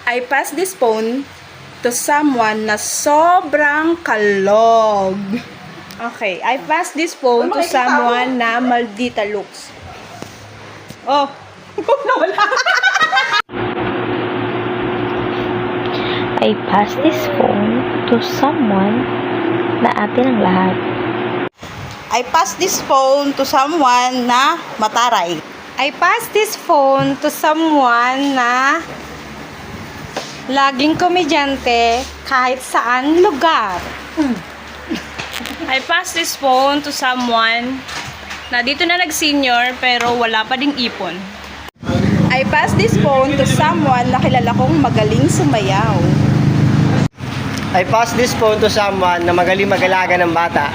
I pass this phone to someone na sobrang kalog. Okay, I pass this phone to someone na maldita looks. Oh, nawala. I pass this phone to someone na ate ng lahat. I pass this phone to someone na mataray. I pass this phone to someone na laging komedyante kahit saan lugar. I pass this phone to someone na dito na nag-senior pero wala pa ding ipon. I pass this phone to someone na kilala kong magaling sumayaw. I pass this phone to someone na magaling mag-alaga ng bata.